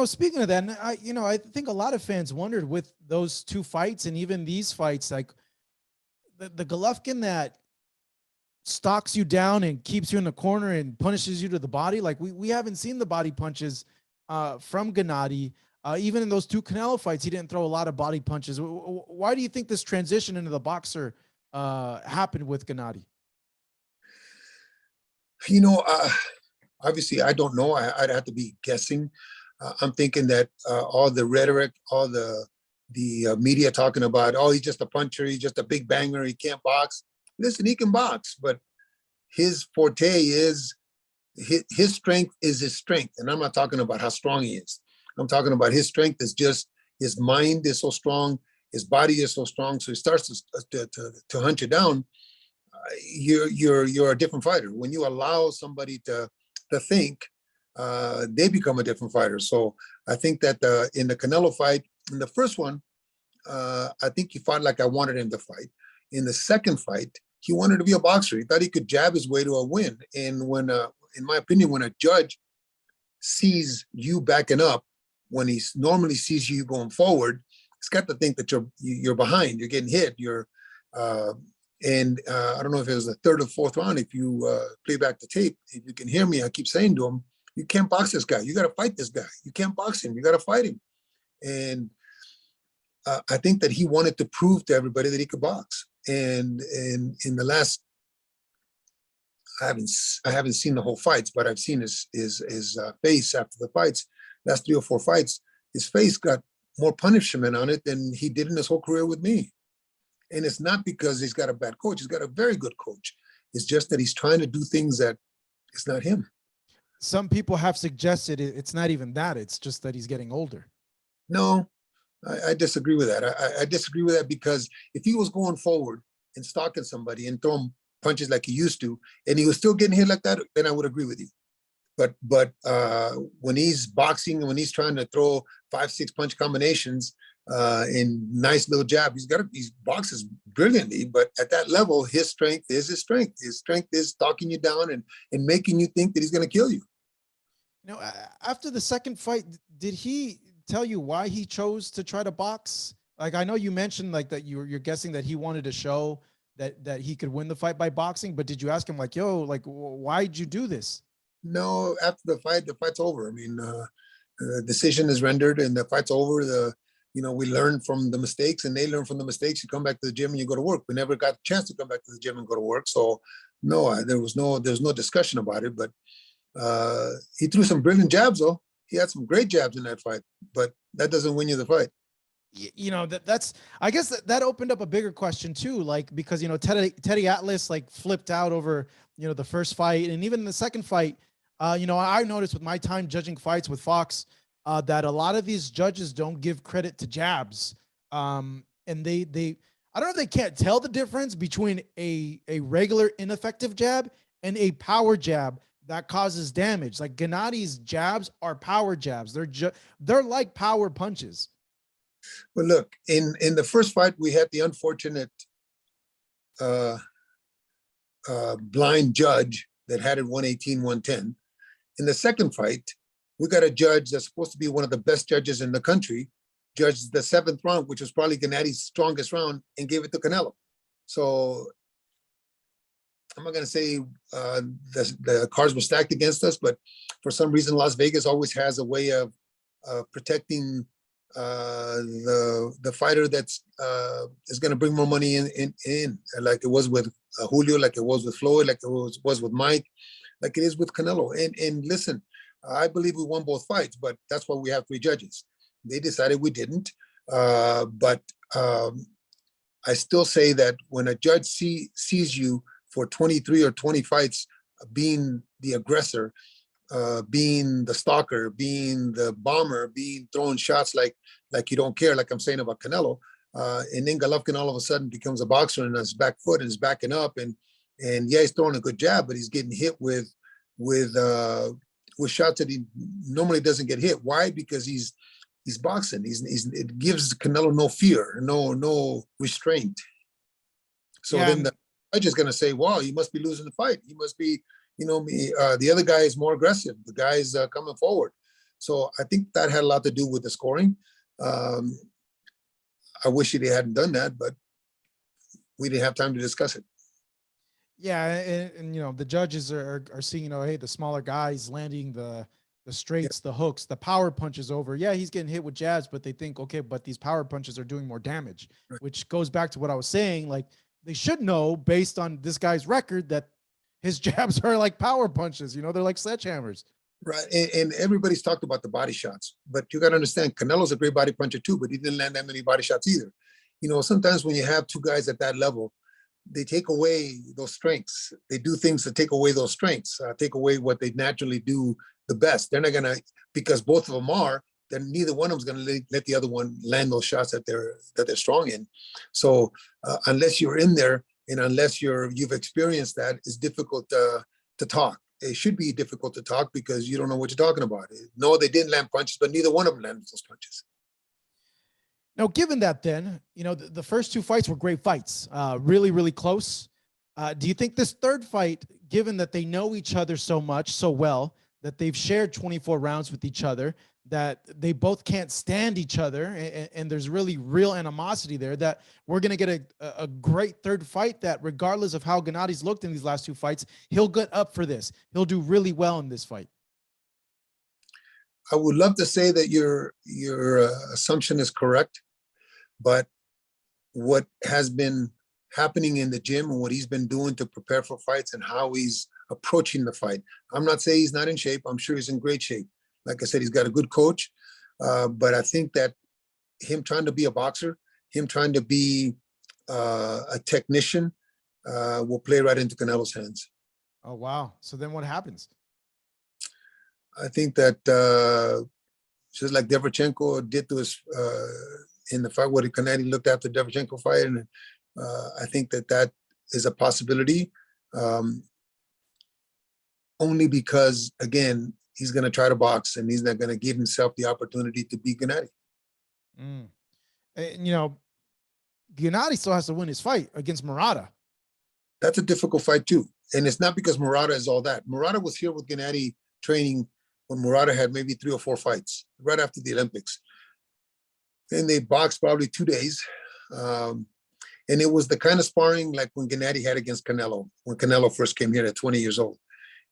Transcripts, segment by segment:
Speaking of that, and I think a lot of fans wondered with those two fights and even these fights, like the Golovkin that stalks you down and keeps you in the corner and punishes you to the body. Like we haven't seen the body punches from Gennady. Even in those two Canelo fights, he didn't throw a lot of body punches. Why do you think this transition into the boxer happened with Gennady? You know, obviously, I don't know. I'd have to be guessing. I'm thinking that all the rhetoric, all the media talking about, oh, he's just a puncher, he's just a big banger, he can't box. Listen, he can box, but his forte is his strength is his strength. And I'm not talking about how strong he is. I'm talking about his strength is just his mind is so strong, his body is so strong. So he starts to hunt you down. You're a different fighter. When you allow somebody to think, they become a different fighter. So I think that in the Canelo fight, in the first one, I think he fought like I wanted him to fight. In the second fight, he wanted to be a boxer. He thought he could jab his way to a win. And when, in my opinion, when a judge sees you backing up, when he normally sees you going forward, he's got to think that you're behind, you're getting hit, I don't know if it was the third or fourth round. If you play back the tape, if you can hear me, I keep saying to him, you can't box this guy. You got to fight this guy. You can't box him. You got to fight him. And I think that he wanted to prove to everybody that he could box. And in the last, I haven't seen the whole fights, but I've seen his face after the fights. Last 3 or 4 fights, his face got more punishment on it than he did in his whole career with me. And it's not because he's got a bad coach. He's got a very good coach. It's just that he's trying to do things that it's not him. Some people have suggested it's not even that. It's just that he's getting older. No, I disagree with that. I disagree with that because if he was going forward and stalking somebody and throwing punches like he used to, and he was still getting hit like that, then I would agree with you. But when he's boxing and when he's trying to throw 5-6 punch combinations and nice little jab, he boxes brilliantly. But at that level, his strength is his strength. His strength is stalking you down and making you think that he's going to kill you. After the second fight, did he tell you why he chose to try to box? Like, I know you mentioned like that you're guessing that he wanted to show that he could win the fight by boxing, but did you ask him like, yo, like, why'd you do this? No, after the fight's over. I mean, the decision is rendered and the fight's over. We learn from the mistakes and they learn from the mistakes. You come back to the gym and you go to work. We never got a chance to come back to the gym and go to work. So no, there was no discussion about it, but he threw some brilliant jabs though. He had some great jabs in that fight, but that doesn't win you the fight. That's I guess that opened up a bigger question too, like because Teddy Atlas like flipped out over the first fight, and even the second fight. I noticed with my time judging fights with Fox that a lot of these judges don't give credit to jabs, and they I don't know if they can't tell the difference between a regular ineffective jab and a power jab that causes damage. Like Gennady's jabs are power jabs. They're like power punches. Well, look, in the first fight, we had the unfortunate blind judge that had it 118-110. In the second fight, we got a judge that's supposed to be one of the best judges in the country, judged the 7th round, which was probably Gennady's strongest round, and gave it to Canelo. So I'm not going to say the cards were stacked against us, but for some reason, Las Vegas always has a way of protecting the fighter that's is going to bring more money in, like it was with Julio, like it was with Floyd, like it was with Mike, like it is with Canelo. And listen, I believe we won both fights, but that's why we have 3 judges. They decided we didn't, but I still say that when a judge sees you for 23 or 20 fights being the aggressor, being the stalker, being the bomber, being throwing shots like you don't care, like I'm saying about Canelo, and then Golovkin all of a sudden becomes a boxer and his back foot and is backing up, and yeah, he's throwing a good jab, but he's getting hit with shots that he normally doesn't get hit. Why? Because he's boxing. It gives Canelo no fear, no restraint. So yeah. Then the judge is going to say, "Wow, you must be losing the fight. You must be." The other guy is more aggressive. The guy is coming forward. So I think that had a lot to do with the scoring. Um, I wish they hadn't done that, but we didn't have time to discuss it. Yeah, and the judges are seeing, hey, the smaller guys landing the Yeah, straights, the hooks, the power punches over. Yeah, he's getting hit with jabs, but they think, okay, but these power punches are doing more damage, right. which goes back to what I was saying. Like, they should know based on this guy's record that his jabs are like power punches. They're like sledgehammers. Right. And everybody's talked about the body shots, but you got to understand Canelo's a great body puncher too, but he didn't land that many body shots either. Sometimes when you have two guys at that level, they take away those strengths. They do things to take away those strengths, take away what they naturally do the best. They're not going to, because both of them are, then neither one of them's going to let the other one land those shots that they're strong in. So unless you're in there and unless you've experienced that, it's difficult to talk. It should be difficult to talk because you don't know what you're talking about. No, they didn't land punches, but neither one of them landed those punches. Now, given that, then, the first two fights were great fights, really, really close. Do you think this third fight, given that they know each other so much, so well, that they've shared 24 rounds with each other, that they both can't stand each other, and there's really real animosity there, that we're going to get a great third fight that, regardless of how Gennady's looked in these last two fights, he'll get up for this. He'll do really well in this fight. I would love to say that your assumption is correct, but what has been happening in the gym and what he's been doing to prepare for fights and how he's approaching the fight. I'm not saying he's not in shape. I'm sure he's in great shape. Like I said, he's got a good coach, but I think that him trying to be a boxer, him trying to be a technician will play right into Canelo's hands. Oh, wow. So then what happens? I think that just like Derevyanchenko did to us in the fight where Gennady looked after Derevyanchenko fight, and I think that is a possibility. Only because, again, he's going to try to box and he's not going to give himself the opportunity to beat Gennady. And, Gennady still has to win his fight against Murata. That's a difficult fight too. And it's not because Murata is all that. Murata was here with Gennady training when Murata had maybe 3 or 4 fights right after the Olympics. And they boxed probably 2 days. And it was the kind of sparring like when Gennady had against Canelo, when Canelo first came here at 20 years old.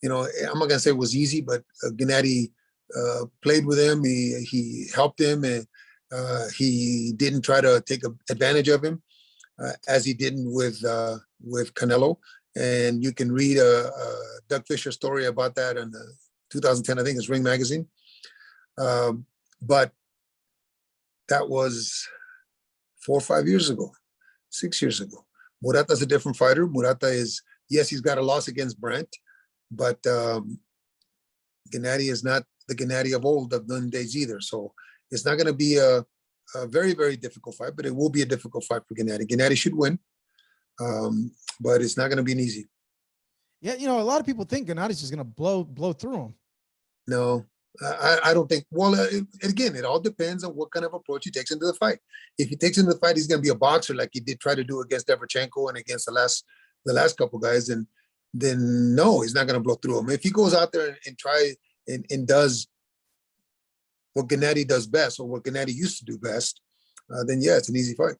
I'm not going to say it was easy, but Gennady played with him. He helped him, and he didn't try to take advantage of him as he didn't with Canelo. And you can read a Doug Fisher story about that in 2010, I think it's Ring Magazine. But that was 4 or 5 years ago, 6 years ago. Murata's a different fighter. Murata is, yes, he's got a loss against Brandt, but Gennady is not the Gennady of old of them days either. So it's not going to be a very, very difficult fight, but it will be a difficult fight for Gennady. Gennady should win, but it's not going to be an easy. Yeah, a lot of people think Gennady's just going to blow through him. No, I don't think. Well, again, it all depends on what kind of approach he takes into the fight. If he takes into the fight, he's going to be a boxer like he did try to do against Derevyanchenko and against the last couple guys, and then no, he's not going to blow through him. If he goes out there and try and does what Gennady does best, or what Gennady used to do best, then yeah, it's an easy fight.